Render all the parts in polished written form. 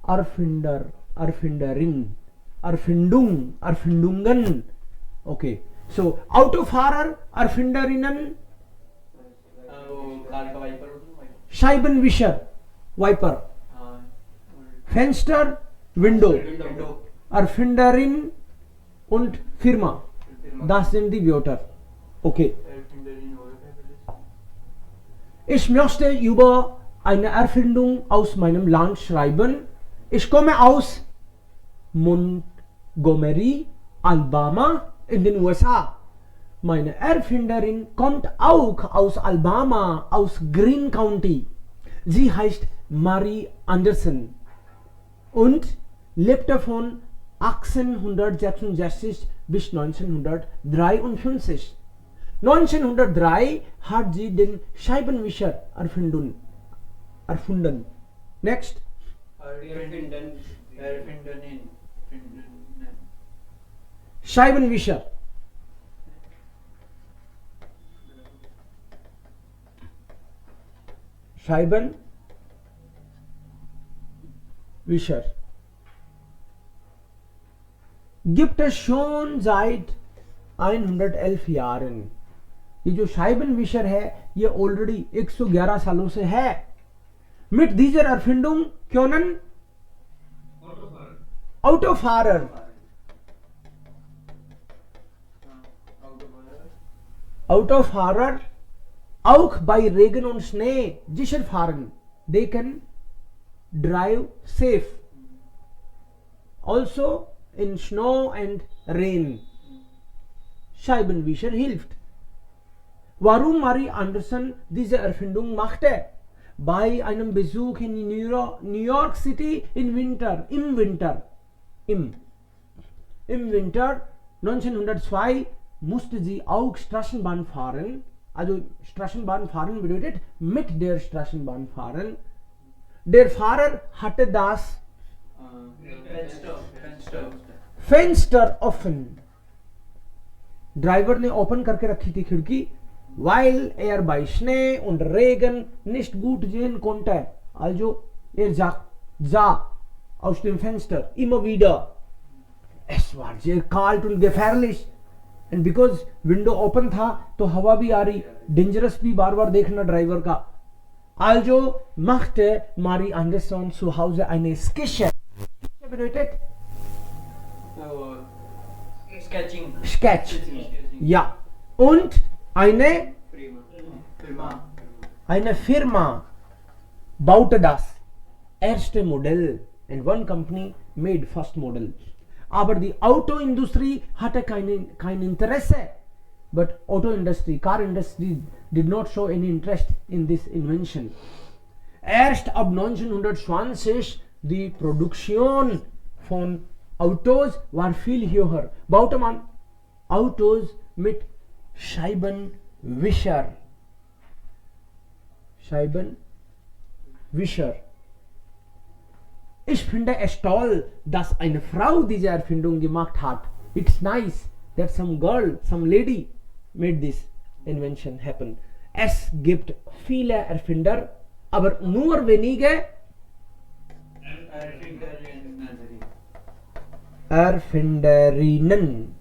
Erfinder, Erfinderin, Erfindung, Erfindungen. Okay. So Autofahrer, Erfinderinnen, car का wiper होता है Scheibenwischer, Wiper, Fenster, Window, window Erfinderin und Firma. Das sind die Wörter. Okay. Ich möchte über eine Erfindung aus meinem Land schreiben. Ich komme aus Montgomery, Alabama in den USA. Meine Erfinderin kommt auch aus Alabama, aus Greene County. Sie heißt Marie Anderson und lebte von 1866 bis 1953. 1903 hat sie den Scheibenwischer erfunden. Next. Scheibenwischer. Scheibenwischer. Gibt es schon seit 111 Jahren. ये जो Scheibenwischer है ये already 111 सालों से है. Mit dieser Erfindung können Autofahrer auch bei Regen und Schnee sicher fahren. They can drive safe. Also in snow and rain. Scheibenwischer hilft. Warum Marie Anderson diese Erfindung machte? Bei einem Besuch in New York City im Winter 1902 musste sie auch Straßenbahn fahren. Also Straßenbahn fahren bedeutet mit der Straßenbahn fahren. Der Fahrer hatte das Fenster offen. Driver ने open करके रखी थी खिड़की. Weil er bei Schnee und Regen nicht gut sehen konnte. Also er sah aus dem Fenster immer wieder. Es war sehr kalt und gefährlich. And because window open था तो हवा भी आ रही. Dangerous भी बार बार देखना ड्राइवर का. Also machte Marie Anderson zu Hause eine Sketch. Bedeutet Sketch. Ja. Und eine Firma baute das erste Modell and one company made first model. Aber die Autoindustrie hatte kein Interesse. But car industry did not show any interest in this invention. Erst ab 1920 die Produktion von Autos war viel höher. Baute man Autos mit Scheibenwischer. Ich finde es toll, dass eine Frau diese Erfindung gemacht hat. It's nice that some girl, some lady made this invention happen. Es gibt viele Erfinder, aber nur wenige Erfinderinnen.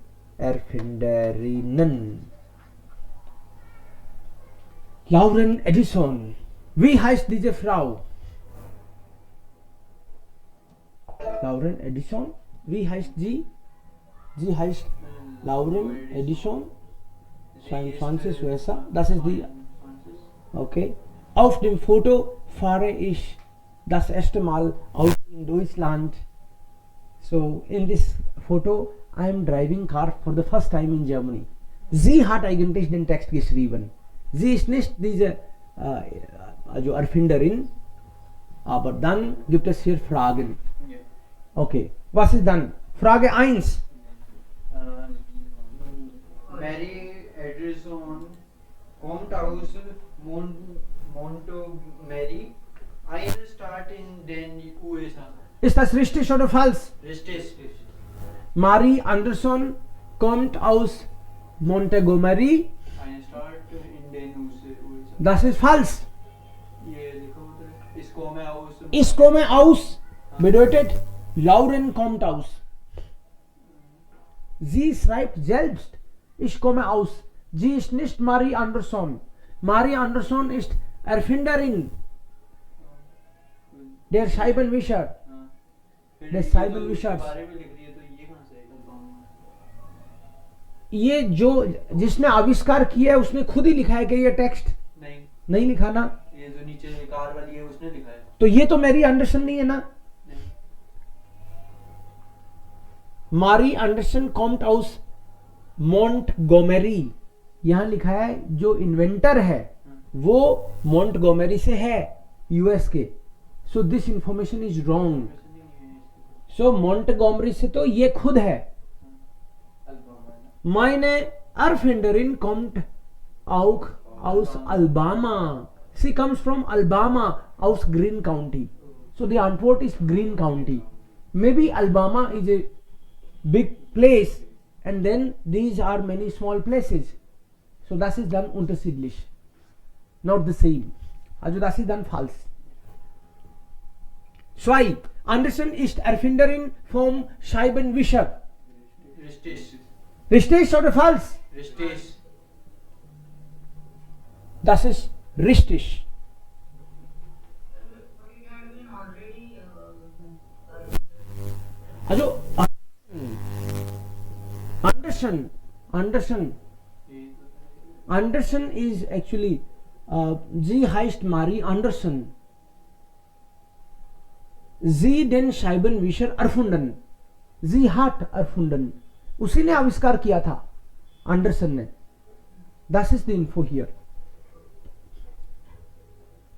Lauren Edison. Wie heißt diese Frau? Lauren Edison. Wie heißt sie? Sie heißt Lauren Edison. 22 USA. Das ist die. Okay. Auf dem Foto fahre ich das erste Mal Auto in Deutschland. So in this photo I am driving car for the first time in Germany. Sie hat eigentlich den Text geschrieben. Sie ist nicht diese also Erfinderin, aber dann gibt es hier Fragen. Okay, was ist dann? Frage 1. Mary Anderson kommt aus Montgomery. Eine Stadt in den USA. Ist das richtig oder falsch? Richtig. Marie Anderson kommt aus Montgomery. Eine Stadt in den USA. Das ist falsch. ये लिखो उधर. Ich komme aus. Ich komme aus bedeutet Lauren kommt aus. Sie schreibt selbst, ich komme aus. Sie ist nicht Marie Anderson. Marie Anderson ist Erfinderin der Scheibenwischer. फिर The ये Simon तो Wishers. बारे में लिख रही है तो ये कहाँ से आएगा? ये जो जिसने आविष्कार किया है उसने खुद ही लिखा है कि ये टेक्स्ट नहीं, नहीं लिखा ना, ये जो नीचे कार वाली है उसने लिखा है। तो ये तो मेरी एंडरसन नहीं है ना। नहीं, मारी एंडरसन कॉम्ट हाउस मोंटगोमेरी, यहां लिखा है जो इन्वेंटर है वो मोंटगोमेरी से है, यूएस के। So this information is wrong. वैसे नहीं है इसकी। सो मोंटगोमरी से तो ये खुद है। Meine Erfinderin kommt auch aus Alabama. She comes from Alabama, aus Greene County. So the Antwort is Greene County. Maybe Alabama is a big place and then these are many small places. So das ist dann unterschiedlich. Not the same. Also das ist dann falsch. 2. Anderson ist Erfinderin vom Scheibenwischer. रिस्टेश, Richtig oder falsch? रिस्टेश, Das ist richtig. Also Anderson is actually sie heißt Marie Anderson. Sie den Scheibenwischer erfunden. Sie hat erfunden. उसी ने आविष्कार किया था, Anderson ने। Das ist die Info hier.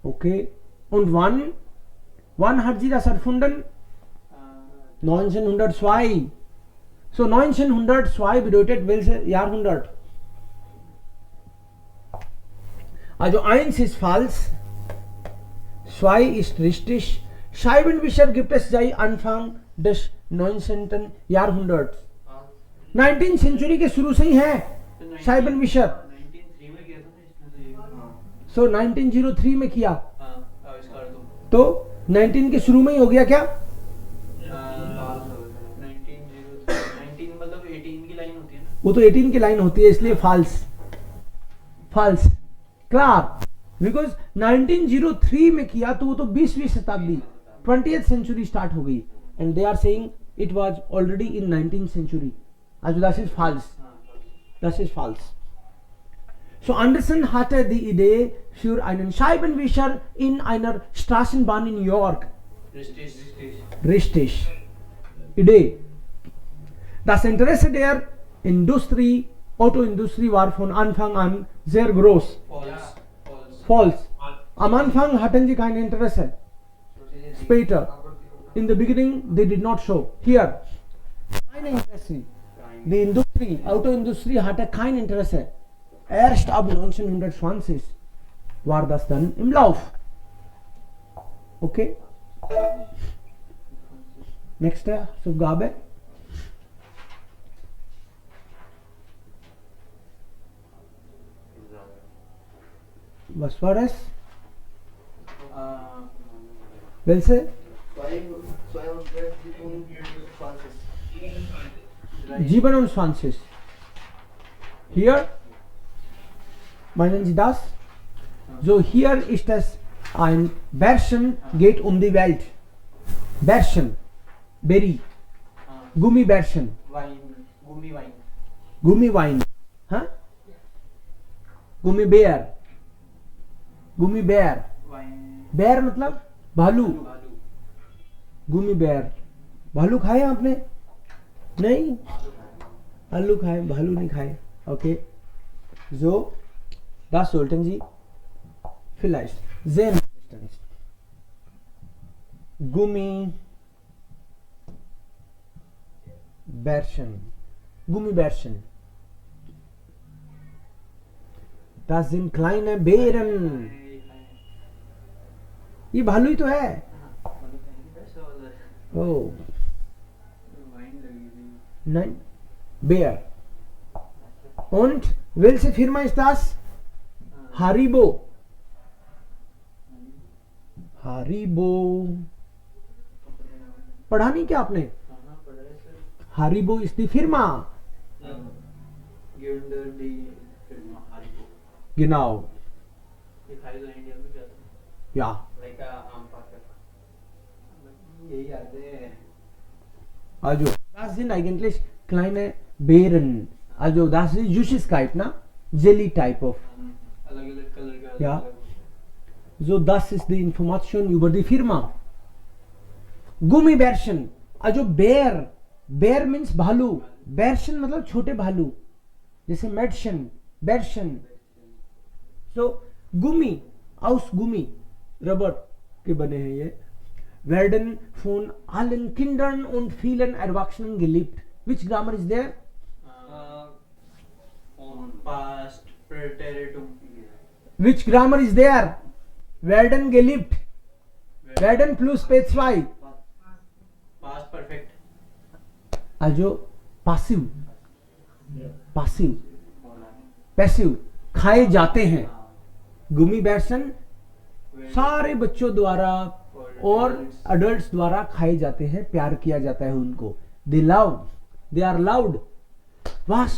Okay. Und wann hat sie das erfunden? 1902. So 1902 bedeutet welches Jahrhundert? Also 1 ist falsch, 2 ist richtig. Scheibenwischer gibt es seit Anfang des 19. Jahrhunderts. 19 century के शुरू से ही है शाइबनविशर। 1903 में किया था ना इसने तो ये। हाँ, सो 1903 में किया, हाँ, आविष्कार तो 19 के शुरू में ही हो गया क्या? 19 मतलब 18 की लाइन होती है ना। वो तो 18 की लाइन होती है, इसलिए फाल्स क्लियर। बिकॉज 1903 में किया तो वो तो 20वीं शताब्दी 20th सेंचुरी स्टार्ट हो गई, and they are saying it was already in 19th century. Also das ist falsch. Das ist falsch. So Anderson hatte die Idee für einen Scheibenwischer in einer Straßenbahn in New York. रिस्टेश, Richtig. Idee. Das Interesse der Industrie, Autoindustrie war von Anfang an sehr groß. False, False. Am Anfang hatten sie kein Interesse. Später. In the beginning they did not show. Hier. Keine Interesse. Die Industrie, Autoindustrie hatte kein Interesse. Erst ab 1920 war das dann im Lauf. Okay? Nächste Aufgabe. Was war es? Welche? 27. Hier meinen Sie das? So, hier ist es ein Bärchen geht um die Welt. Bärchen, Berry, Gummibärchen, वाइन, गुमी वाइन, Gummiwein, हाँ? Gummibär, Gummibär, wine, बैर मतलब भालू, आलू, गुम्मीबेर। भालू खाए आपने? नहीं, आलू खाए, भालू नहीं खाए। Okay, so das sollten Sie vielleicht sehen. Gummibärchen. Das sind kleine Beeren. ये भालू ही तो है। Oh, nein, Bär. Und welche Firma ist das? Haribo. पढ़ा नहीं क्या आपने? हाँ, पढ़ा है sir. Haribo is the firma. गिंडर डी फिल्म हारिबो। Genau. ये खाई तो इंडिया में भी आता है। Ja. लाइक आम पाकर। यही आते हैं। Also, das sind eigentlich kleine Beeren. Also, das ist Süßigkeit, na? Jelly type of. अलग-अलग कलर का। Ja. So, das ist die Information über die Firma. Gummibärchen. Also, Bär. Bär means भालू. Bärchen मतलब छोटे भालू. जैसे Mädchen, Bärchen. So, Gummi, aus Gummi, rubber के बने हैं ये. Werden von allen Kindern und vielen Erwachsenen geliebt. Which grammar is there? On past preteritum. Which grammar is there? Werden geliebt. Werden plus P2. Past perfect. Also passive. Passive. Passive. खाए जाते हैं. गुमी बैरसन सारे बच्चों द्वारा और अडल्ट्स द्वारा खाए जाते हैं, प्यार किया जाता है उनको. They are loved. Was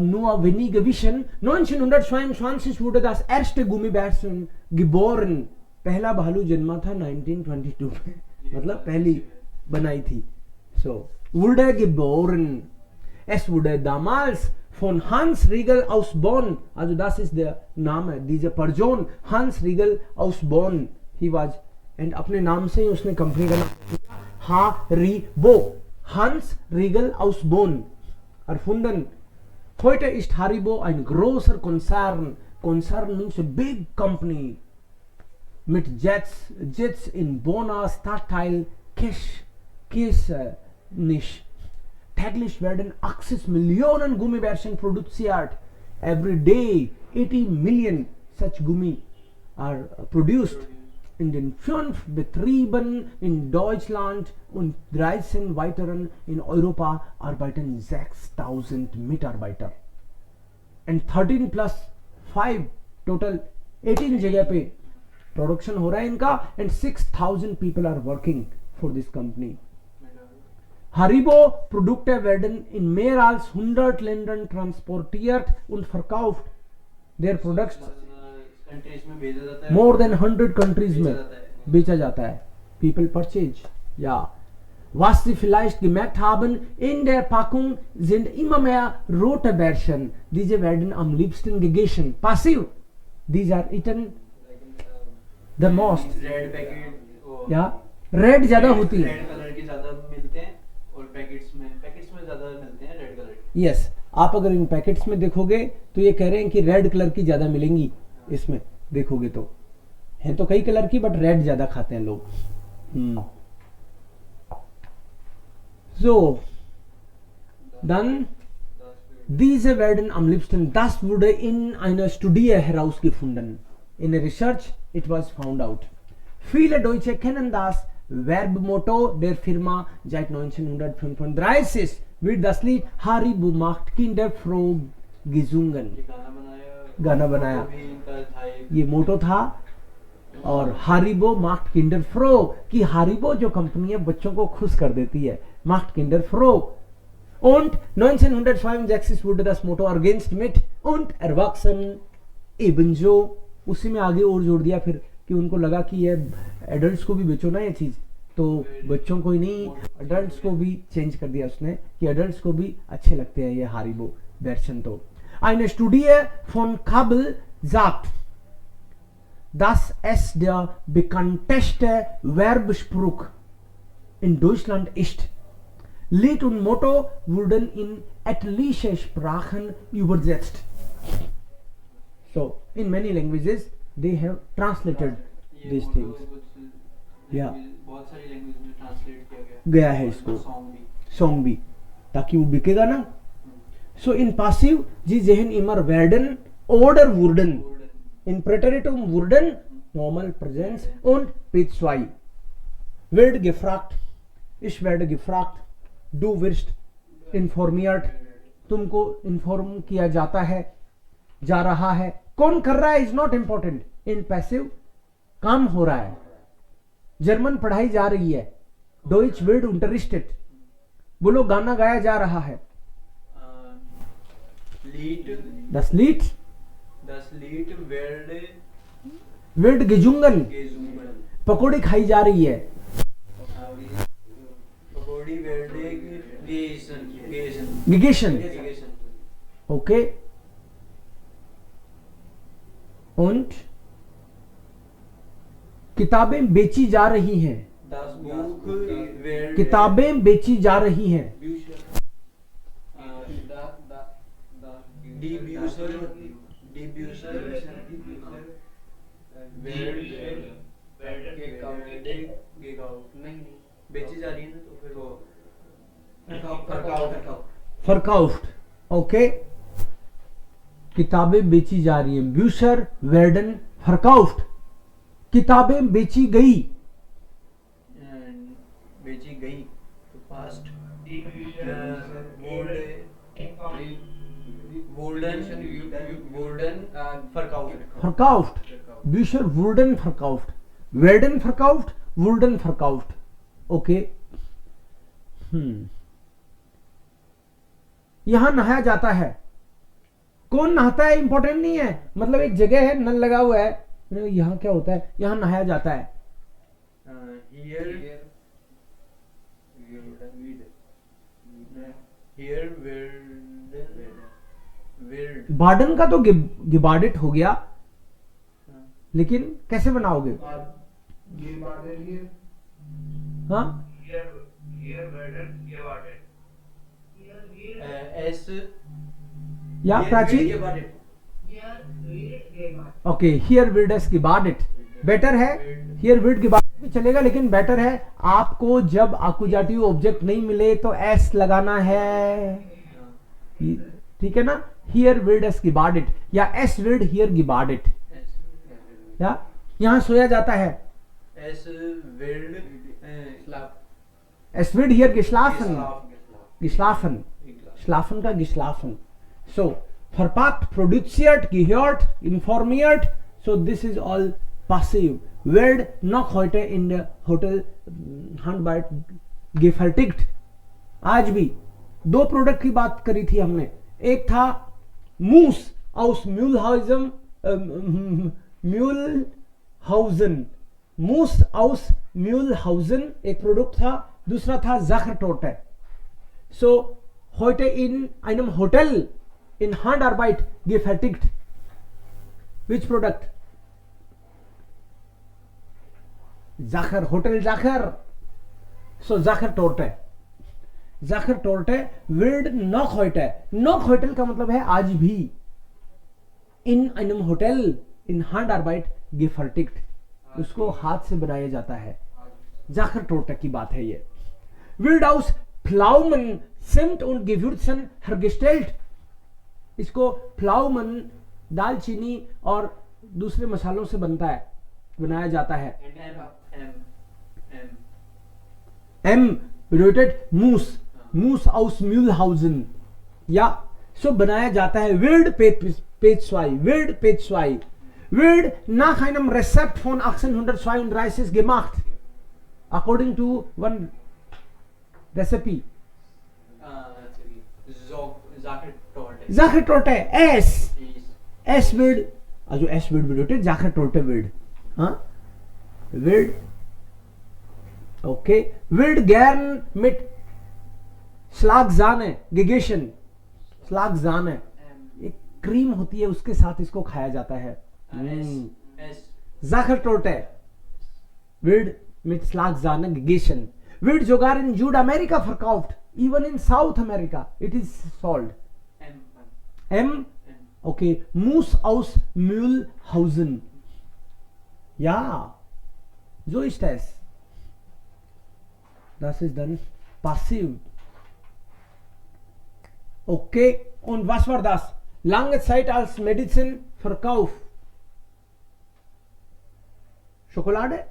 nur wenige wissen, 1922 wurde das erste Gummibärchen geboren. पहला भालू जन्मा था 1922 में, मतलब पहली बनाई थी. So, wurde geboren. Es wurde damals von Hans Riegel aus Bonn, also das ist der Name dieser Person, Hans Riegel aus Bonn. He was, and अपने नाम से ही उसने कंपनी का नाम Haribo. Hans Riegel aus Bonn erfunden. Heute ist Haribo ein großer Konzern. Konzern means a big company mit Jets in Bonner Stadtteil Kiesnich. Täglich werden 80 Millionen Gummibärchen produziert. Every day 80 million such Gummi are produced. In den 5 Betrieben in Deutschland und 13 weiteren in Europa arbeiten 6000 Mitarbeiter. And 13 plus 5 total 18 जगह पे production हो रहा है इनका, and 6000 people are working for this company. Haribo Produkte werden in mehr als 100 Ländern transportiert und verkauft. Their products countries में भेजा जाता है. more than 100 countries में बेचा जाता है. बेचा जाता है. People purchase. Ja. Was Sie vielleicht gemerkt haben, in der Packung sind immer mehr rote Bärchen. Diese werden am liebsten gegessen. Passiv. These are eaten the most. Red packet. Ja. Red ज्यादा होती है. Red colour के ज्यादा मिलते हैं और packets में ज्यादा मिलते हैं रेड कलर के. यस, आप अगर इन पैकेट्स में देखोगे तो ये कह रहे हैं कि रेड कलर की ज्यादा मिलेंगी. इसमें देखोगे तो है तो कई कलर की, बट रेड ज्यादा खाते हैं लोग. So, dann diese werden am liebsten, das wurde in einer Studie herausgefunden. In a research it was found out. Viele Deutsche kennen das Werbemotto der Firma. Seit 1935 wird das Lied Haribo macht Kinder froh gesungen. गाना बनाया. ये मोटो था और हारिबो मार्क्ट Kinder फ्रो, कि हारिबो जो company है बच्चों को खुश कर देती है. मार्क्ट किंडर फ्रो. Und 1965 wurde das Motto ergänzt mit und Erwachsenen ebenso. उसी में आगे और जोड़ दिया फिर कि उनको लगा कि ये एडल्ट्स को भी बेचो ना ये चीज, तो बच्चों को ही नहीं एडल्ट्स को भी चेंज कर दिया उसने कि एडल्ट्स को भी अच्छे लगते हैं ये हारिबो वर्जन. तो eine Studie von Kabel sagt, dass es der bekannteste Werbespruch in Deutschland ist. Lied und Motto wurden in etliche Sprachen übersetzt. So, in many languages they have translated these things. Yeah. बहुत सारी language में translate किया गया है इसको. Song भी, ताकि वो बिकेगा ना. So in passive, sie sehen immer werden oder wurden. In Präteritum wurden, normal Präsenz und P2. Wird gefragt, ich werde gefragt, du wirst informiert, तुमको inform किया जाता है, जा रहा है. कौन कर रहा है is not important. In passive, काम हो रहा है. जर्मन पढ़ाई जा रही है, Deutsch wird unterrichtet. बोलो गाना गाया जा रहा है. Lied, Das Lied das Lied wird gesungen. gesungen. पकौड़ी खाई जा रही है. पकौड़ी werde gegessen. Gegessen. Gegessen. Okay. Und किताबें बेची जा रही हैं. Das Buch werde किताबें बेची जा रही हैं. Die Bücher बेची जा रही है ना तो फिर वो verkauft. Okay. किताबें बेची जा रही हैं. Bücher werden verkauft. किताबें बेची गई. बेची गई तो past wurden Verkauft. Bücher wurden verkauft. Werden verkauft. Wurden verkauft. Okay. यहां नहाया जाता है. कौन नहाता है इंपॉर्टेंट नहीं है. मतलब एक जगह है, नल लगा हुआ है. यहां क्या होता है? यहां नहाया जाता है. Here बार्डन का तो गिबार्डेट हो गया, लेकिन कैसे बनाओगे? हाँ, या प्राची. ओके, हियर विड एस गिबार्डेट बेटर है. हियर विड गिबार्डेट भी चलेगा, लेकिन बेटर है आपको जब आकुजाटिव ऑब्जेक्ट नहीं मिले तो एस लगाना है. ठीक है ना? हियर विड एस गिबार्डेट या एस विड हियर गिबार्डेट. या यहां सोया जाता है. एस विड हियर गिस्लाफन. गिस्लाफन, schlafen का गिस्लाफन. So verpackt, produziert, gehört, informiert. So this is all passive. Werd noch heute in der Hotel Handbeit gefertigt. आज भी दो प्रोडक्ट की बात करी थी हमने. एक था मूस aus Mühlhausen, मूस aus Mühlhausen एक प्रोडक्ट था. दूसरा था Zachertorte. So heute in einem Hotel in Handarbeit gefertigt. Which product? Zacher, Hotel Zacher. So Zachertorte. Zachertorte wird noch heute. Noch heute का मतलब है आज भी. In einem Hotel in Handarbeit gefertigt. उसको हाथ से बनाया जाता है. Zachertorte की बात है ये. Wird aus Pflaumen, Zimt und Gewürzen hergestellt. इसको प्लाउमन, दालचीनी और दूसरे मसालों से बनाया जाता है. M bedeutet Mus. Mus aus Mühlhausen. या so बनाया जाता है. Wird Page 2. Wird Page 2. Wird nach einem Rezept von 1832 gemacht. According to one recipe. Zachertorte. S wird, also S wird bedeutet Zachertorte wird. Wird. Okay. Wird gern mit Schlagsahne gegessen. Schlagsahne एक cream होती है, उसके साथ इसको खाया जाता है. Zachertorte wird mit Schlagsahne gegessen. Wird sogar in Südamerika verkauft. Even in South America it is sold. M. Okay. Mus aus Mühlhausen. Ja, so ist es. Das ist dann passiv. Okay. Und was war das? Lange Zeit als Medizin Verkauf. Schokolade.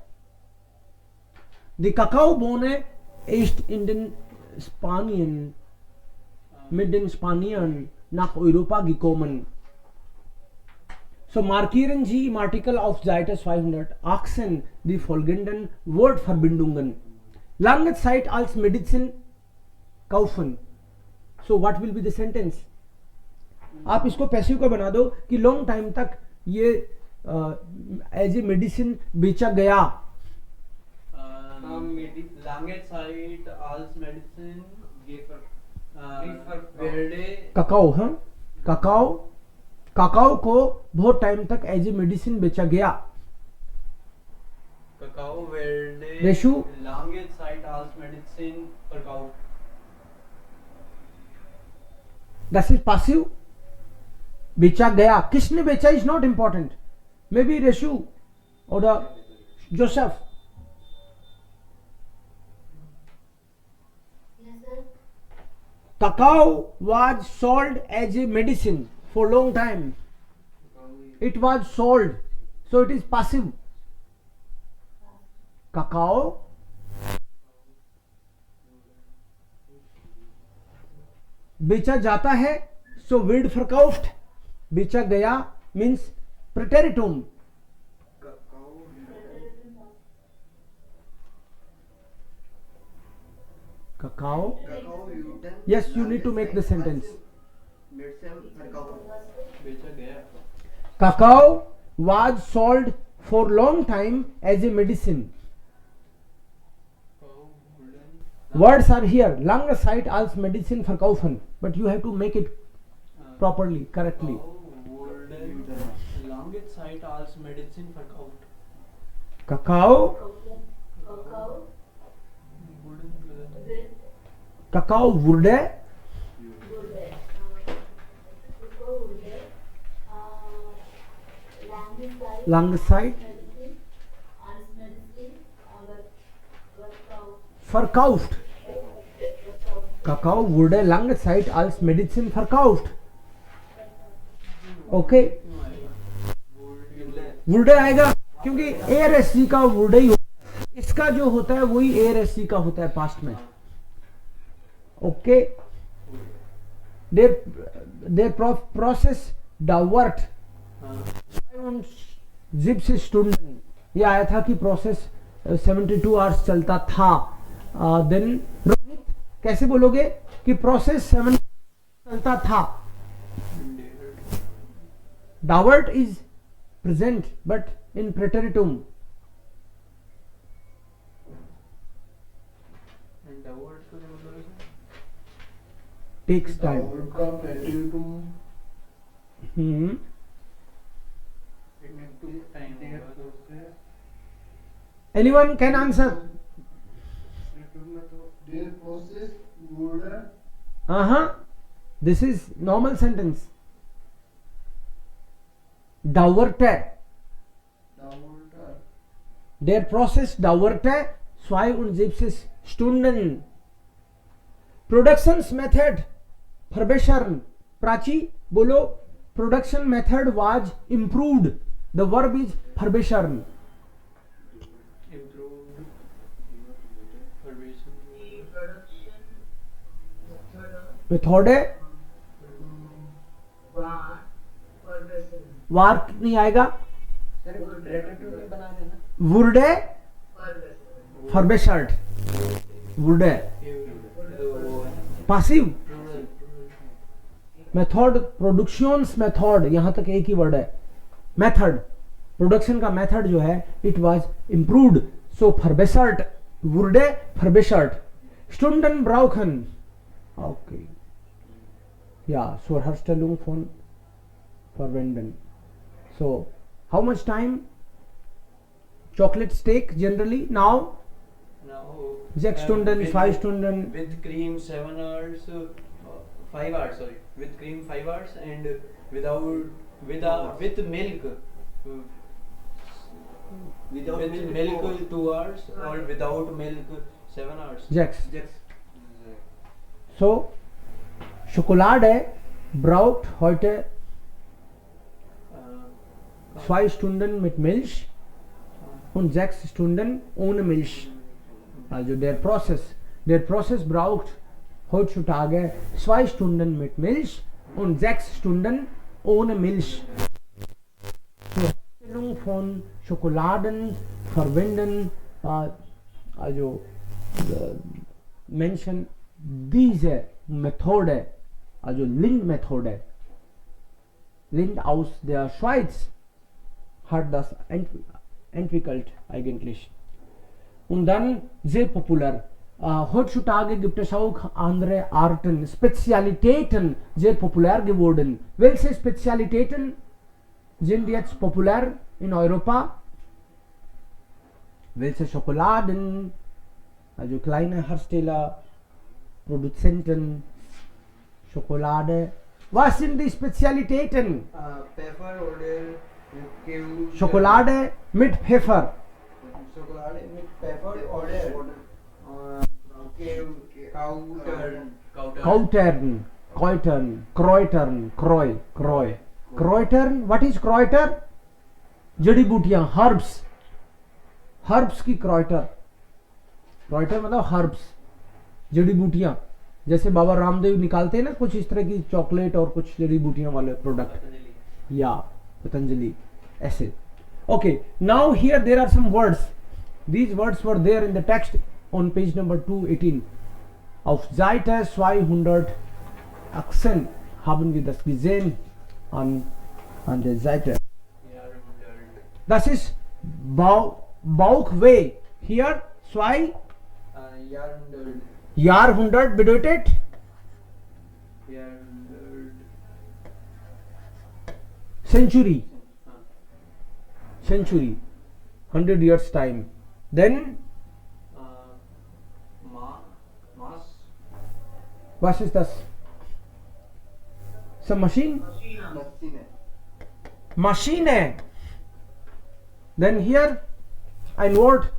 Die Kakaobohne ist in den mit den Spaniern nach Europa gekommen. So markieren Sie im Artikel auf Seite 218 die folgenden Wortverbindungen. lange Zeit als Medizin kaufen. So what will be the sentence? आप इसको passive का बना दो कि long time तक ये as a medicine बेचा गया. Lange Zeit als Medizin werde cacao, हाँ, ककाओ को बहुत टाइम तक एज ए मेडिसिन बेचा गया. Kakao werde Reshu lange Zeit als Medizin verkauft. That is passive. बेचा गया, किसने बेचा is not important. May be Reshu और Joseph. Cacao was sold as a medicine for long time. It was sold, so it is passive. Cacao बेचा जाता है, so wird verkauft. बेचा गया means preteritum. Cacao. Yes, you need to make the sentence. बेचा गया. Cacao was sold for long time as a medicine. Words are here. Lange Zeit als Medizin verkaufen. But you have to make it properly, correctly. Lange Zeit als Medizin verkauft. Cacao. Cacao wurde lange Zeit verkauft. Cacao wurde lange Zeit als Medizin verkauft. Okay. wurde आएगा क्योंकि ARSG का wurde ही होता है. इसका जो होता है वही ARSG का होता है पास्ट में. Okay. Their process dauert Stunden. ये आया था कि प्रोसेस 72 आवर्स चलता था. देन रोहित कैसे बोलोगे कि प्रोसेस 7 चलता था. dauert is present but in preteritum. Takes time. Anyone can answer? This is normal sentence. Dauerte. Der Prozess dauerte 72 Stunden. Productions method verbessern. Prachi बोलो. Production method was improved. The verb is verbessern. Methode वार्क नहीं आएगा. wurde verbessert. wurde passive. Method productions method यहां तक एक ही word है. Method production का method जो है it was improved. So verbessert wurde verbessert. Stunden brauchen. Okay. Yeah, zur Herstellung von verwenden. So how much time chocolates take generally now? 6 Stunden, 5 Stunden. With cream 7 hours, 5 hours. Sorry, with cream 5 hours and with milk. With milk 2 hours or without milk 7 hours. Sechs. So Schokolade braucht heute 2 Stunden mit Milch und 6 Stunden ohne Milch. Also der Prozess braucht heutzutage 2 Stunden mit Milch und 6 Stunden ohne Milch. Zur Herstellung von Schokoladen verwenden also mention these है method है, also Lind-Methode. Lind aus der Schweiz hat das entwickelt eigentlich. Und dann sehr populär. Heutzutage gibt es auch andere Arten, Spezialitäten, sehr populär geworden. Welche Spezialitäten sind jetzt populär in Europa? Welche Schokoladen, also kleine Hersteller, Produzenten, Schokolade. Was sind die Spezialitäten? Pfeffer oder Käse. Schokolade mit Pfeffer. Schokolade mit Pfeffer oder Kautern, Kräutern. What is Kräuter? जड़ी बूटियां, herbs की Kräuter मतलब herbs, जड़ी बूटियां, जैसे बाबा रामदेव निकालते हैं ना कुछ इस तरह की चॉकलेट और कुछ जड़ी बूटियां वाले प्रोडक्ट, या पतंजलि ऐसे. Okay, now here there are some words. These words were there in the text on page number 218. Auf Seite 218 haben wir das gesehen an der Seite. Das ist Bauchweh. Hier 2 Jahrhundert bedeutet century, 100 years time. Then was ist das? Some machine. Then here ein Wort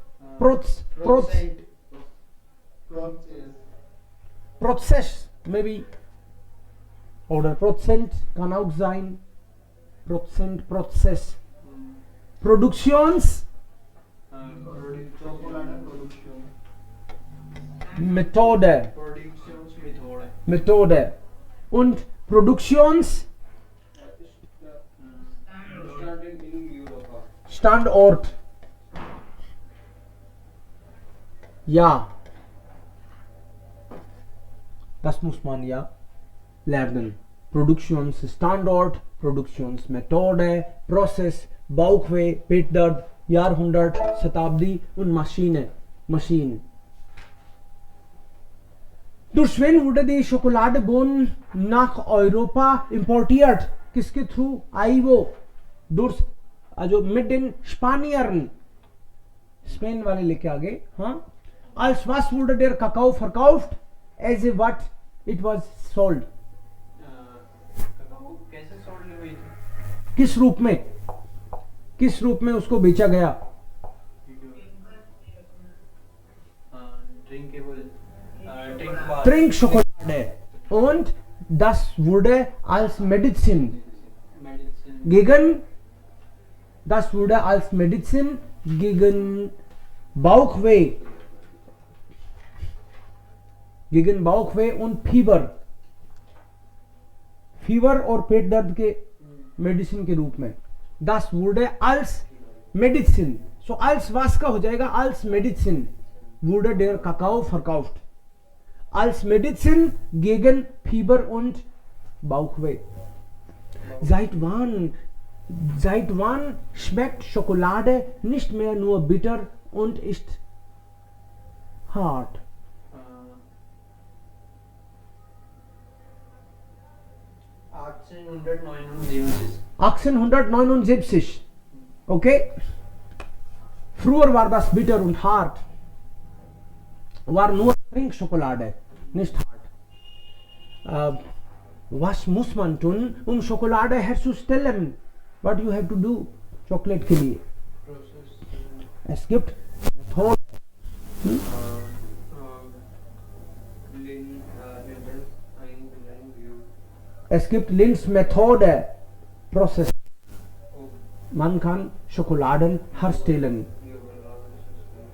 Prozess maybe, oder Prozent kann auch sein. Prozess. Methode und Standort. Ja, das muss man ja lernen. Produktionsstandort, Produktionsmethode, Prozess, Bauchweh, Peetdard, Jahrhundert, Shatabdi und Maschine. Durch wen wurde die Schokoladebohnen nach Europa importiert? किसके through आई वो? durch also mit den Spaniern, Spain वाले लेके आ गए. हाँ, als was wurde der Kakao verkauft? As a what it was sold. kakao कैसे sold हुई थी? किस रूप में उसको बेचा गया? Trinkschokolade. Und das wurde als Medizin gegen Bauchweh und fever और पेट दर्द के मेडिसिन के रूप में. Das wurde als Medizin. So als was का हो जाएगा? Als Medizin wurde der Kakao verkauft. Als Medizin gegen Fieber und Bauchweh. Seit wann schmeckt Schokolade nicht mehr nur bitter und ist hart? 1879. Okay? Früher war das bitter und hart. War nur Trinkschokolade, nicht hart. Was muss man tun, Schokolade herzustellen? What you have to do? Chocolate के लिए. Es gibt Methoden. Es gibt Linds Methode, Prozess. Man kann Schokoladen herstellen.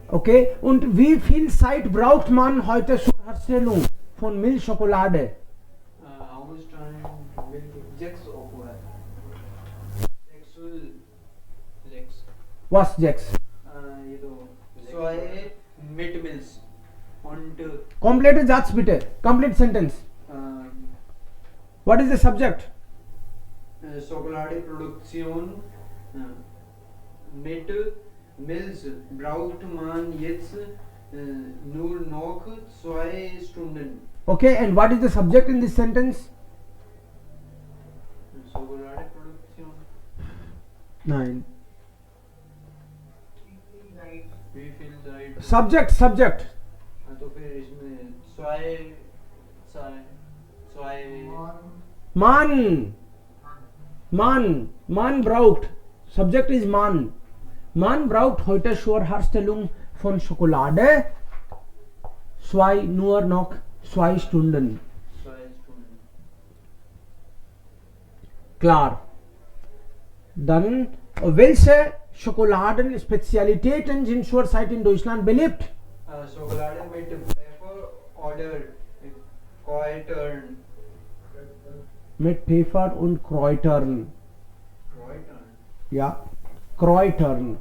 Okay, und wie viel Zeit braucht man heute zur Herstellung von Milchschokolade? Was 6? und Komplette Satz bitte. Complete sentence. What is the subject? Schokoladeproduktion mit Milch braucht man jetzt nur noch 2 Stunden. Okay, and what is the subject in this sentence? Schokoladeproduktion. Nein. Wie viel Zeit? Subject, subject. तो फिर इसमें 2 Man. Man braucht. Subject is man. Man braucht heute zur Herstellung von Schokolade nur noch 2 Stunden. 2 Stunden. Klar. Dann, welche Schokoladenspezialitäten sind zurzeit in Deutschland beliebt? Schokolade mit Pfeffer oder Kräutern. Mit Pfeffer und Kräutern. Ja, Kräutern.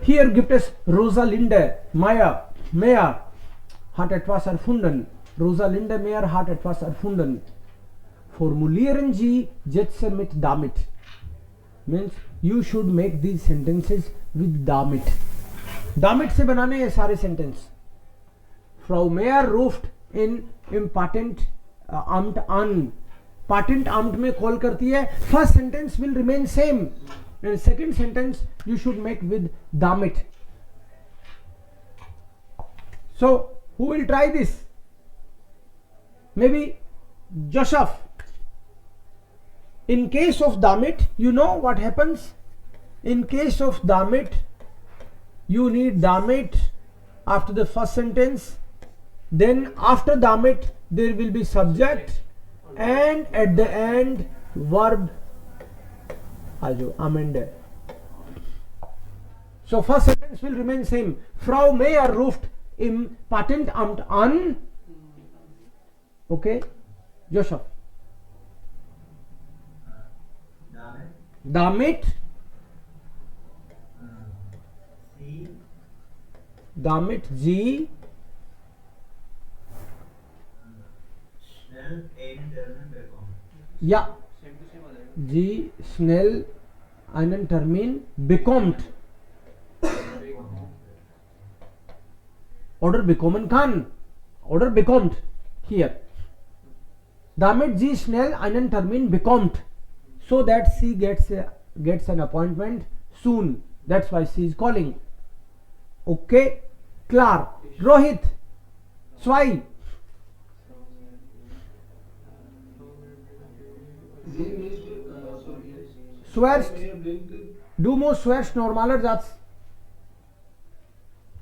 Hier gibt es Rosalinde Meyer. Meyer hat etwas erfunden. Rosalinde Meyer hat etwas erfunden. Formulieren Sie Sätze mit damit. Means you should make these sentences with damit. Damit से बनाने ये सारे sentence. Frau Meyer ruft im Patent Amt an. Patent Amt में call करती है. First sentence will remain same. And second sentence you should make with damit. So who will try this? Maybe Joseph. In case of damit, you know what happens? In case of damit, you need damit after the first sentence. Then after damit, there will be subject, and at the end verb. Amende. So first sentence will remain same. Frau Meyer ruft im Patentamt an. Okay, Joseph. Damit sie ja sie schnell einen Termin bekommt oder bekommen kann oder bekommt hier. Damit sie schnell einen Termin bekommt, so that she gets an appointment soon. That's why she is calling. Okay, klar. Rohit, 2. Zuerst, du musst zuerst normaler Satz.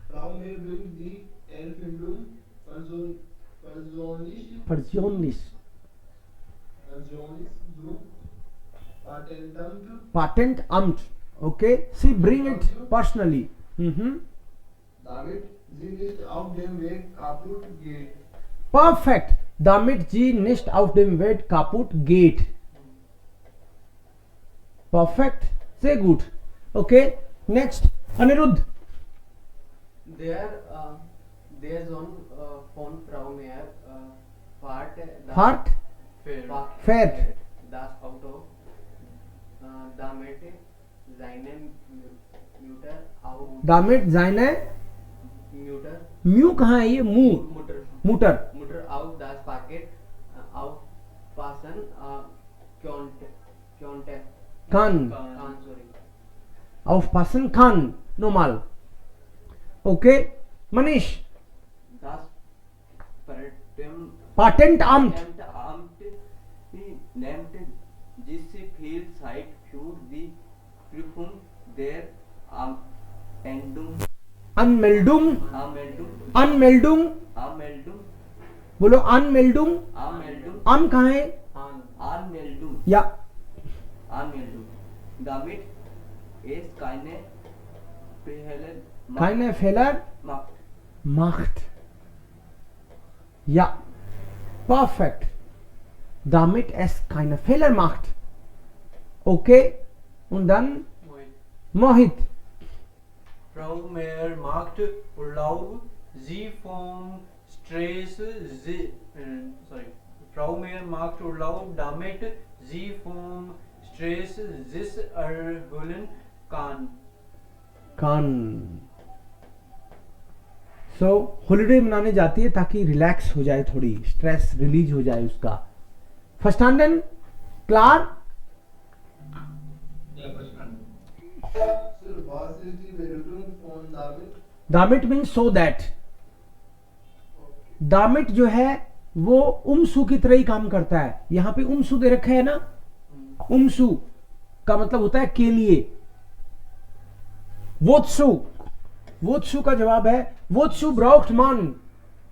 Frau Meyer bringt die Erfindung Persönlich. zu Patentamt. Okay, she bring it personally. damit sie nicht auf dem Weg kaputt geht. Perfect. Damit sie nicht auf dem Weg kaputt geht. Perfect. Sehr gut. Okay, next. Anirudh. There's one von Frau Meyer Fahrt. Fährt. Das Auto damit seine Mutter auf Damit seine Mu कहाँ है ये Mutter Mutter auf das Paket aufpassen konnte. kann Sorry. aufpassen kann. Normal. Okay, Manish. Das Patentamt. nimmt diese viel Zeit für die Prüfung der Anmeldung. Anmeldung. बोलो Anmeldung. Am कहाँ है? Anmeldung. Ja. Anmeldung. Damit es Keine Fehler macht. Ja. Perfekt. Damit es keine Fehler macht. Okay. Und dann Mohit. Frau Meyer macht Urlaub Sie vom Stress, Frau Mayer macht Urlaub, damit sie vom Stress sich erholen kann. सो holiday मनाने जाती है ताकि relax हो जाए, थोड़ी stress release हो जाए उसका. Verstanden? Klar? Sir, was is the Bedeutung von damit? Damit means so that. दामिट जो है वो उमसू की तरह ही काम करता है. यहां पे उमसू दे रखा है ना, उमसू का मतलब होता है के लिए. वोत्सु, वोत्सु का जवाब है वोत्सु ब्राउक्ट मान.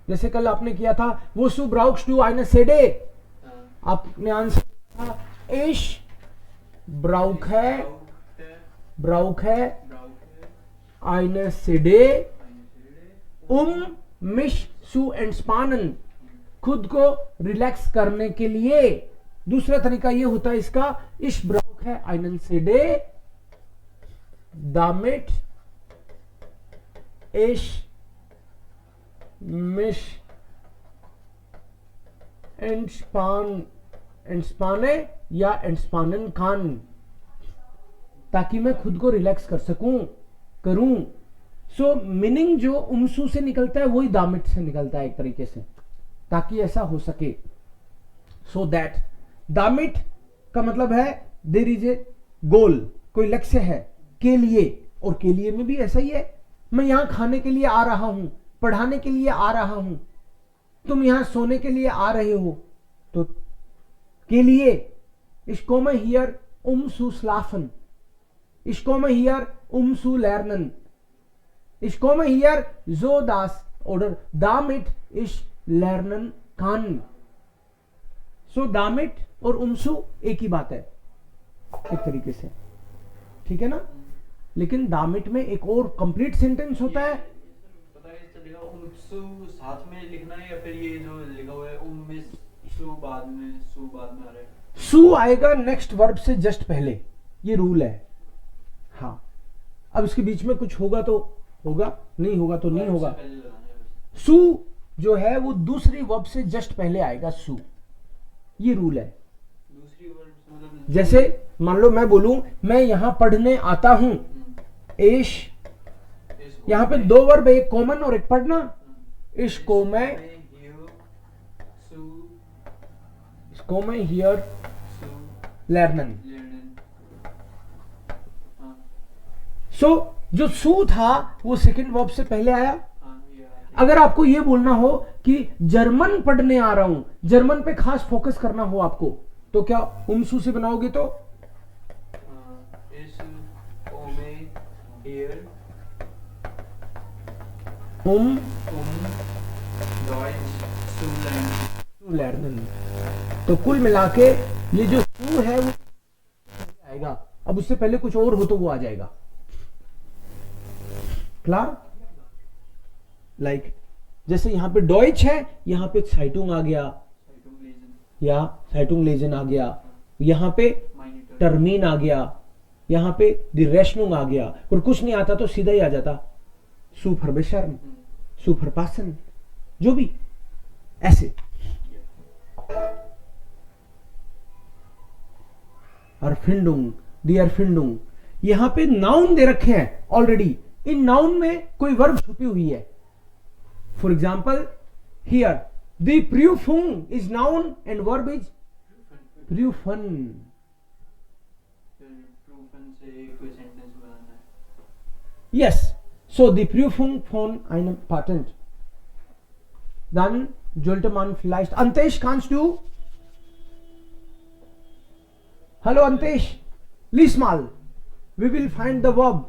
जैसे कल आपने किया था वोत्सु ब्राउक्स टू आइने सेडे, आपने आंसर था एश ब्राउक है, ब्राउक है आइने सेडे मिश सु एंस्पानन, खुद को रिलैक्स करने के लिए. दूसरा तरीका ये होता है इसका, इश ब्राउक है आइनन सेडे दामिट इश मिश एंस्पाने या एंस्पानन खान, ताकि मैं खुद को रिलैक्स कर सकूं, करूं. सो मीनिंग जो उमसू से निकलता है वही दामिट से निकलता है एक तरीके से, ताकि ऐसा हो सके. सो दैट दामिट का मतलब है देयर इज ए गोल, कोई लक्ष्य है के लिए. और के लिए में भी ऐसा ही है, मैं यहां खाने के लिए आ रहा हूं, पढ़ाने के लिए आ रहा हूं, तुम यहां सोने के लिए आ रहे हो, तो के लिए. इसको मैं हियर उमसू स्लाफन, इसको मैं हियर उमसू लर्नन, इसको मैं हियर जो दास ऑर्डर दामिट इश लर्नन खान. सो दामिट और उमसू एक ही बात है एक तरीके से, ठीक है ना. लेकिन दामिट में एक और कंप्लीट सेंटेंस होता है. पता है इससे लिखा उमसु साथ में लिखना है या फिर ये जो लिखा हुआ है उमिसु बाद में सु बाद में आ रहा है. सु आएगा नेक्स्ट वर्ब से जस्ट पहले, ये रूल है. हाँ, अब इसके बीच में कुछ होगा तो होगा, नहीं होगा तो नहीं होगा. पहले लगाना है बस. सु जो है वो दूसरी वर्ब से जस्ट पहले आएगा सु, ये रूल है. दूसरी वर्ड मतलब जैसे मान लो मैं बोलूं मैं यहां पढ़ने आता हूं, एश, यहां पे दो वर्ब, एक कॉमन और एक पढ़ना. इसको मैं हियर लर्नन. सो जो सु था वो सेकंड वर्ब से पहले आया. अगर आपको ये बोलना हो कि जर्मन पढ़ने आ रहा हूं, जर्मन पे खास फोकस करना हो आपको, तो क्या उमसू से बनाओगे तो लर्नन. तो कुल मिला के ये जो सु है वो आएगा. अब उससे पहले कुछ और हो तो वो आ जाएगा. क्लियर? लाइक जैसे यहां पे डॉइच है, यहां पे साइटुंग आ गया या साइटुंग लेजन आ गया, यहां पे टर्मीन आ गया, यहां पे दी रेशनुंग आ गया. और कुछ नहीं आता तो सीधा ही आ जाता सुपर बेशर्म, सुपर पासन, जो भी ऐसे. अरफिंडुंग, दी अरफिंडुंग. यहां पे नाउन दे रखे हैं ऑलरेडी. इन नाउन में कोई वर्ब छुपी हुई है. फॉर एग्जाम्पल हियर दी प्रूफुंग is noun and verb is प्रूफन. प्रूफन से कोई सेंटेंस बनाना है. Yes, so die Prüfung von einem Patent. Dann sollte man vielleicht, Antesh, kannst du? Hallo Antesh, lies mal. We will find the verb.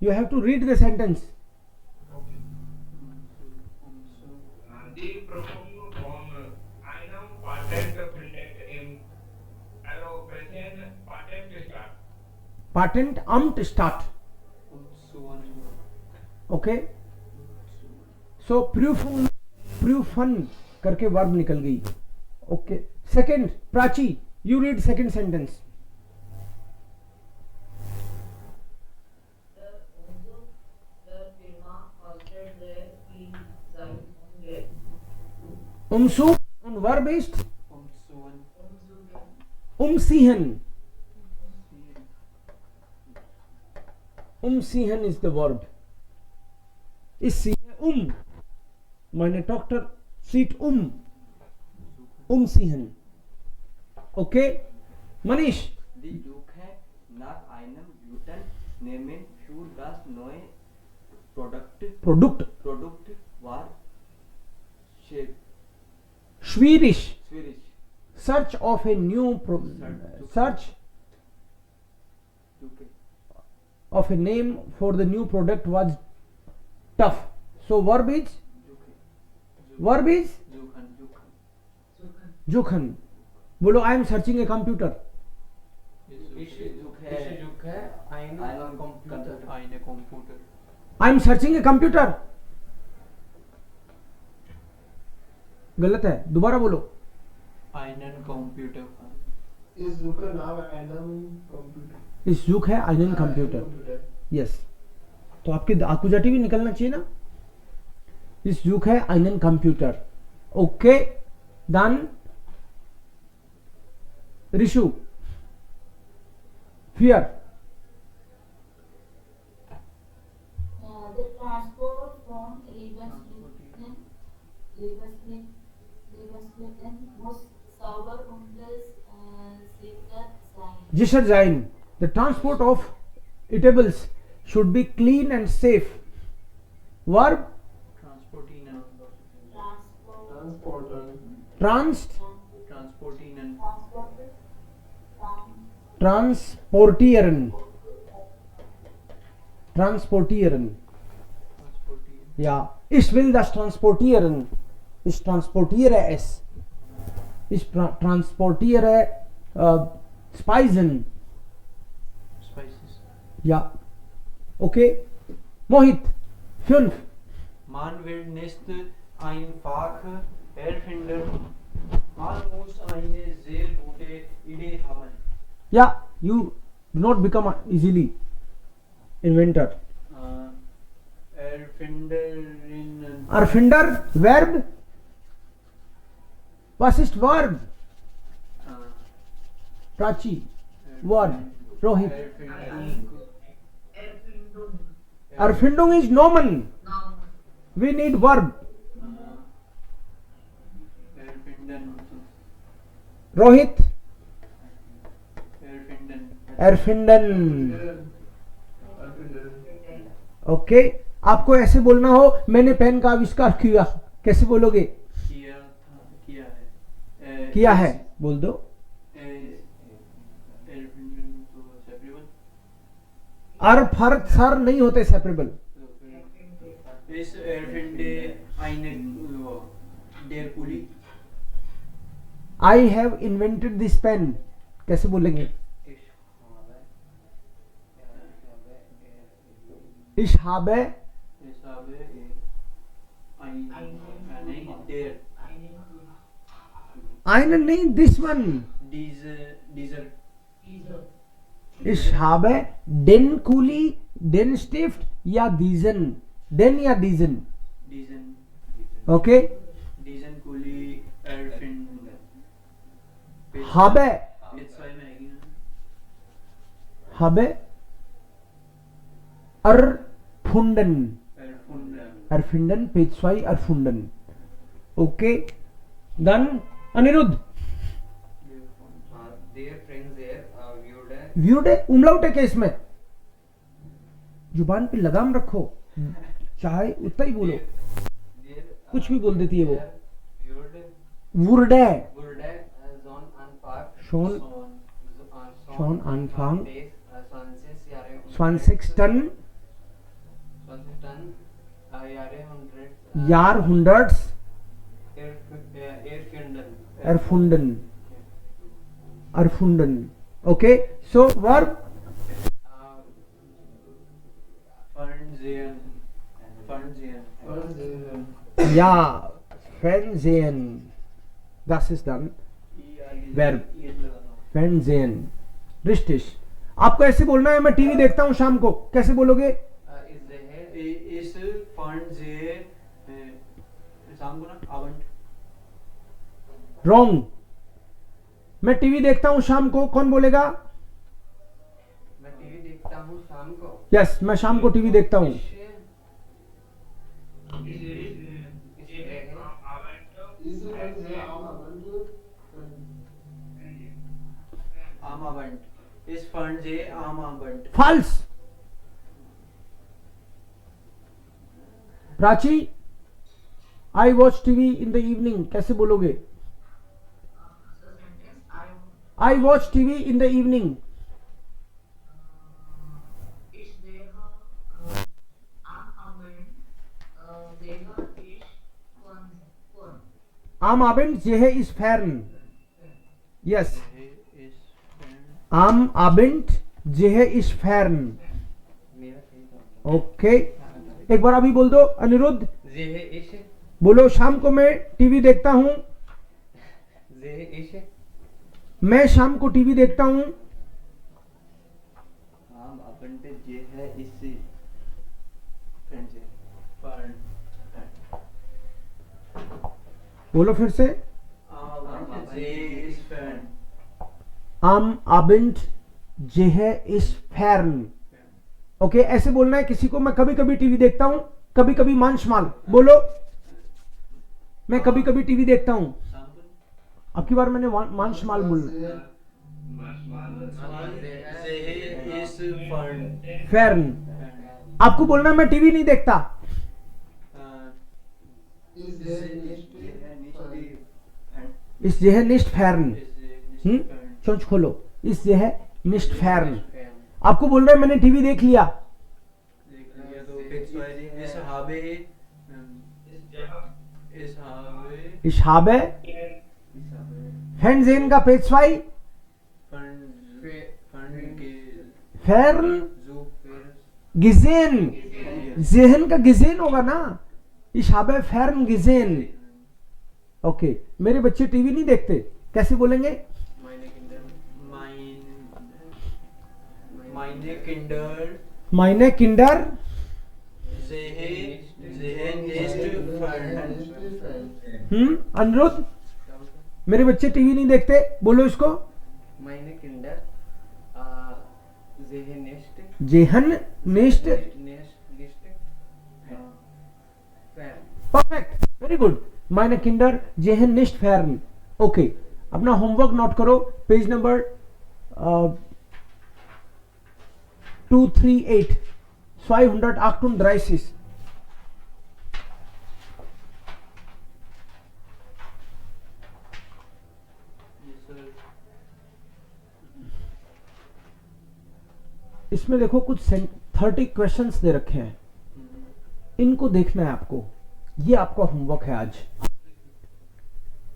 You have to read the sentence. Die Prüfung von einem Patent findet im Europäischen Patentamt Patentamt statt. Okay? So Prüfung करके verb निकल गई. Okay. Second, Prachi, you read second sentence. Umsu und verb ist umsuchen, umziehen. Umziehen is the verb. Ich ziehe Meine Tochter zieht umziehen. Okay? Manish. Die Suche nach einem guten Namen für das neue Produkt war Schwierig. schwierig. Search of a new search Suche. of a name for the new product was tough. So verb is Jukhan. बोलो I am searching a computer. eine Computer, I am searching a computer. गलत है, दोबारा बोलो. einen Computer, Is Zucker now einem computer? इस जुक है einen computer. Yes. तो आपकी आकुजाटी भी निकलना चाहिए ना. इस जुक है einen computer. Okay. Dann Rishu. Fear. The transport from Leverkusen muss sauber und sicher sein. Sicher sein. The transport of eatables should be clean and safe. Verb transportieren, transportieren, transportieren. transportieren, Ja, ich will das transportieren. Ich transportiere es. Ich transportiere Speisen. spices. Ja. Okay. Mohit. 5. Man will nicht einfach erfinden, man muss eine sehr gute Idee haben. Yeah, you do not become easily inventor. Erfinder, Verb. Was ist Verb? Prachi. Verb. Rohit. Erfindung is Nomen. We need verb. Rohit. Erfinden. Okay आपको ऐसे बोलना हो मैंने pen का आविष्कार किया कैसे बोलोगे किया है बोल दो अर फर्क सर नहीं होते separable I have invented this pen कैसे बोलेंगे Ich habe einen नहीं this one. Ich habe den Kuli, den Stift या diesen. Den या diesen. Okay. Habe Erfinden, page 5, erfunden. Okay. Then Anirudh. Their friends there Viewed है umlaut है क्या इसमें जुबान पे लगाम रखो चाहे उतना ही बोलो कुछ भी बोल देती है वो wurde schon Anfang 20. Jahrhunderts erfunden. Okay, so verb ja Fernsehen. Das ist dann Verb. Fernsehen. Richtig. आपको ऐसे बोलना है मैं टीवी देखता हूँ शाम को कैसे बोलोगे इस फंड से शाम को ना आवंट रॉन्ग। मैं टीवी देखता हूं शाम को, कौन बोलेगा? मैं टीवी देखता हूँ शाम को। यस, मैं शाम को टीवी देखता हूं। इसे फ्रेंड्स है आम अबंड आम आवंट इस फंड जे आम आवंट। False. Prachi, I watch TV in the evening, कैसे बोलोगे? So sentence I I watch TV in the evening. is there am Abend there is one. आम आबेंड जेह इस फैर्न। यस, इस फंड आम आबेंड जेह इस फैर्न। मेरा सही था। ओके, एक बार अभी बोल दो अनिरुद्ध। जेह इश, बोलो, शाम को मैं टीवी देखता हूं। जेह इश, मैं शाम को टीवी देखता हूं। आम अबंट जेह इश फ्रेंड्स है। फंड बोलो फिर से। आम आवंट जे इस फंड आम आबिंट जेह इस फैर्न। ओके, ऐसे बोलना है किसी को। मैं कभी कभी टीवी देखता हूं, कभी कभी मांशमाल। बोलो, मैं कभी कभी टीवी देखता हूं। अब की बार मैंने मांशमाल बोल जे इस फंड फैर्न। आपको बोलना मैं टीवी नहीं देखता। इस देश इस जेह निस्ट फैर्न। चोंच खोलो, इस जेह निस्ट फैर्न। आपको बोलना है मैंने टीवी देख लिया। इस हाबे इस हाबे फैंजेन का पेशवाई फंड के फैर्न जो गिजेन। जेहन का गिजेन होगा ना। इस हाबे फैर्न गिजेन। ओके, मेरे बच्चे टीवी नहीं देखते, कैसे बोलेंगे? माइने किंडर माइने किंडर जेहे नेस्ट फंड अनिरुद्ध, मेरे बच्चे टीवी नहीं देखते, बोलो इसको। मैंने किंडर जेह नेस्ट जेहन nest. Nest fan. Perfect, very good. माइने किंडर जेहन निस्ट फैर्न। ओके, अपना होमवर्क नोट करो, पेज नंबर 238 238 इसमें देखो कुछ 30 क्वेश्चंस दे रखे हैं, इनको देखना है आपको। ये आपका होमवर्क है आज।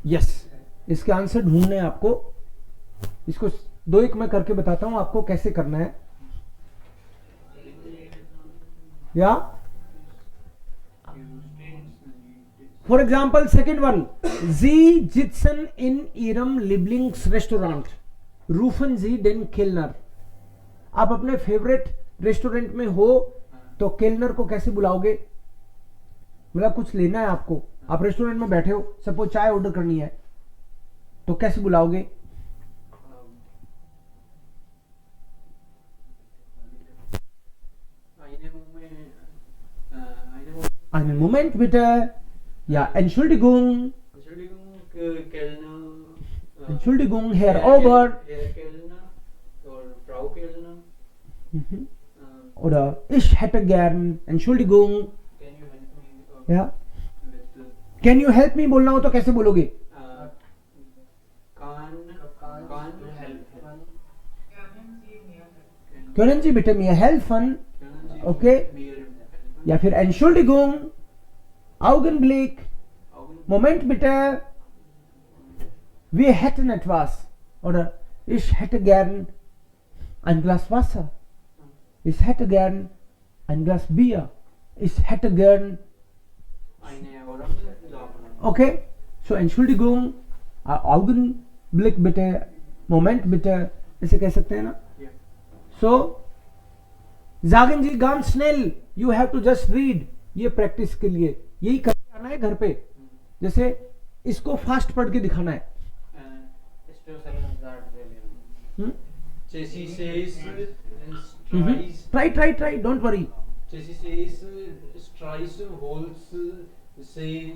यस, इसके आंसर ढूंढने हैं आपको। इसको दो एक मैं करके बताता हूं आपको कैसे करना है। या फॉर एग्जाम्पल सेकेंड वन, जी जित्सन इन इरम लिबलिंग्स रेस्टोरेंट रूफन जी डेन केलनर। आप अपने फेवरेट रेस्टोरेंट में हो तो केलनर को कैसे बुलाओगे? मतलब कुछ लेना है आपको, आप रेस्टोरेंट में बैठे हो, सपोज चाय ऑर्डर करनी है, तो कैसे बुलाओगे? Einen Moment bitte. Ja, Entschuldigung. Entschuldigung, Herr Ober. Herr Kellner और Frau Kellner. Mhm. Oder ich hätte gern, Entschuldigung. Can you help me? Ja. With Can you help me बोलना हो तो कैसे बोलोगे? can't help. Können Sie bitte mir helfen? Okay. या फिर Entschuldigung, Augenblick, Moment bitte, wir hätten etwas. Oder ich hätte gern ein Glas Wasser. Ich hätte gern ein Glas Bier. Ich hätte gern. Okay, so Entschuldigung, Augenblick bitte, Moment bitte, ऐसे कह सकते हैं ना? So, sagen Sie ganz schnell, you have to just read. ये practice के लिए यही करके आना है घर पे। जैसे इसको फास्ट पढ़ के दिखाना है। Chassis says strice. Try, don't worry. Chassis says strice holds say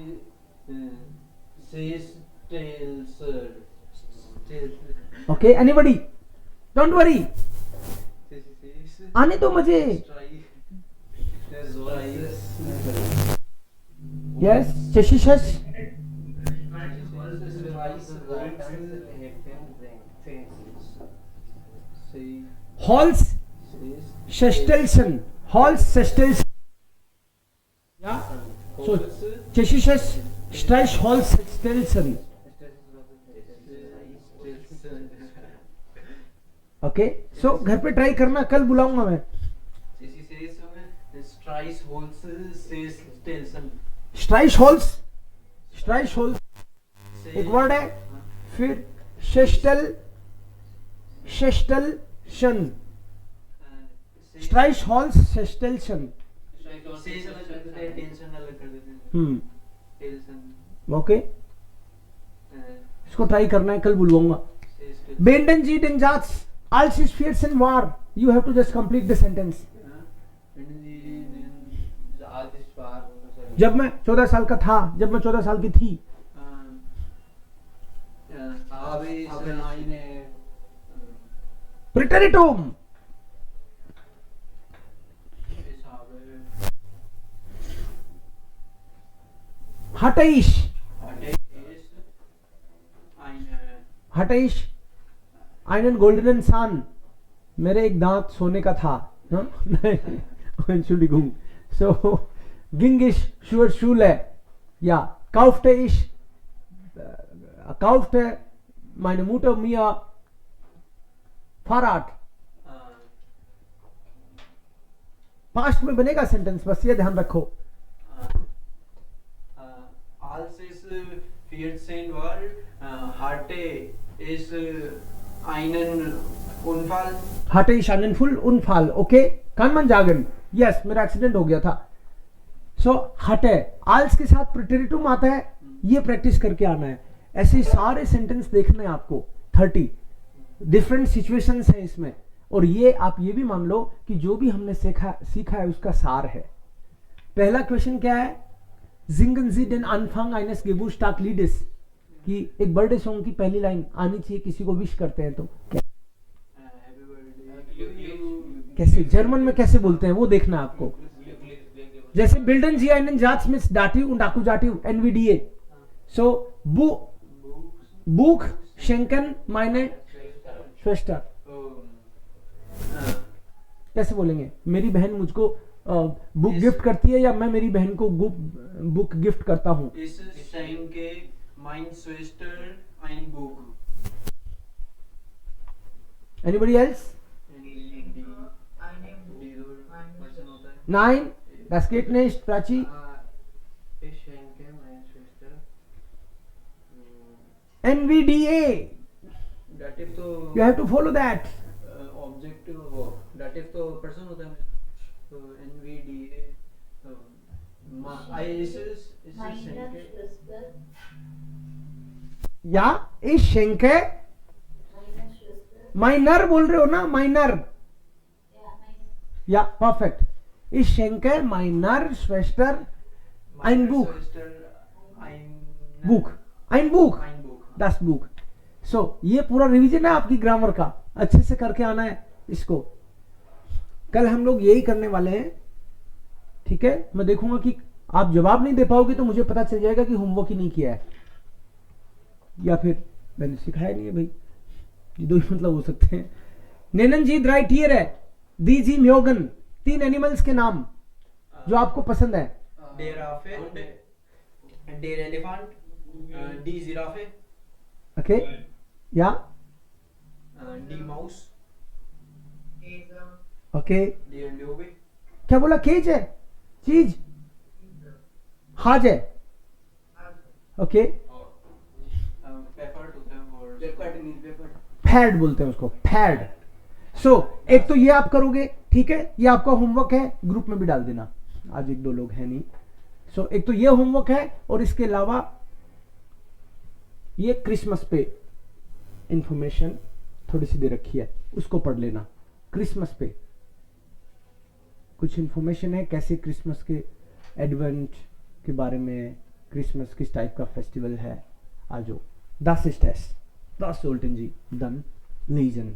says tails. Okay, anybody? Don't worry. Chassis says आने दो मुझे. Yes, Cheshishas. Hals Sestelson. Hals Sestelson. Yeah. So Cheshishas Streich Hals Sestelson. Okay. So घर पे try करना, कल बुलाऊंगा मैं. Strice holds says Stelson. Streich Hals एक word है. फिर Sestelson. Streich Hals Sestelson. Tension अलग कर देते हैं. टेंशन. ओके, इसको ट्राई करना है, कल बुलवाऊंगा. Benden ji den Satz als ist 14 war. You have to just complete the sentence. जब मैं 14 साल का था, जब मैं 14 साल की थी. Preteritum. Hatte ich einen goldenen Zahn. मेरे एक दांत सोने का था. Entschuldigung. So ging ich zur Schule. Ja, kaufte meine Mutter mir Fahrrad. Past में बनेगा सेंटेंस, बस ये ध्यान रखो. Als es 14 war, hatte es einen Unfall. Hatte ich einen Unfall. Okay, kann man sagen. Yes, मेरा एक्सीडेंट हो गया था. So hatte als के साथ preteritum आता है, ये प्रैक्टिस करके आना है. ऐसे सारे सेंटेंस देखने हैं आपको. 30 डिफरेंट सिचुएशंस हैं इसमें. और ये आप ये भी मान लो कि जो भी हमने सीखा है उसका सार है. पहला क्वेश्चन क्या है? Singen Sie den Anfang eines Geburtstagliedes. कि एक बर्थडे सॉन्ग की पहली लाइन आनी चाहिए, किसी को विश करते हैं तो कैसे, जर्मन में कैसे बोलते हैं वो देखना आपको. जैसे बिल्डन जी einen Satz mit Dativ und Akkusativ NVDA. So Buch schenken meine Schwester. कैसे बोलेंगे? मेरी बहन मुझको बुक गिफ्ट करती है या मैं मेरी बहन को बुक गिफ्ट करता हूँ. Mein Schwester ein Buch. Anybody else? Nein, das geht nicht, Prachi. Ich schenke meiner Schwester NVDA. Dative तो You have to follow that. Objective वो dative तो पर्सन होता है. तो NVDA या ich schenke माइनर बोल रहे हो ना, माइनर. या perfect. Ich schenke meiner Schwester ein Buch. Ein Buch. Das Buch. So ये पूरा रिवीजन है आपकी ग्रामर का, अच्छे से करके आना है इसको. कल हम लोग यही करने वाले हैं. ठीक है, मैं देखूंगा कि आप जवाब नहीं दे पाओगे तो मुझे पता चल जाएगा कि होमवर्क ही नहीं किया है या फिर मैंने सिखाया नहीं है. भाई ये दो ही मतलब हो सकते हैं. नेनन जी राइट हियर है. दी जी म्योगन, 3 एनिमल्स के नाम जो आपको पसंद है. डेर एलिफेंट, डी जिराफे, ओके, या डी माउस, ओके. डेर लोबे, क्या बोला? केज है, चीज, हाज है. ओके, फैड बोलते हैं उसको, फैड. सो एक तो ये आप करोगे, ठीक है, ये आपका होमवर्क है. ग्रुप में भी डाल देना, आज 1-2 लोग हैं नहीं. सो एक तो ये होमवर्क है और इसके अलावा ये क्रिसमस पे इंफॉर्मेशन थोड़ी सी दे रखी है, उसको पढ़ लेना। क्रिसमस पे कुछ इन्फॉर्मेशन है, कैसे क्रिसमस के एडवेंट के बारे में, क्रिसमस किस टाइप का फेस्टिवल है। आजो das ist es, das sollten Sie dann lesen।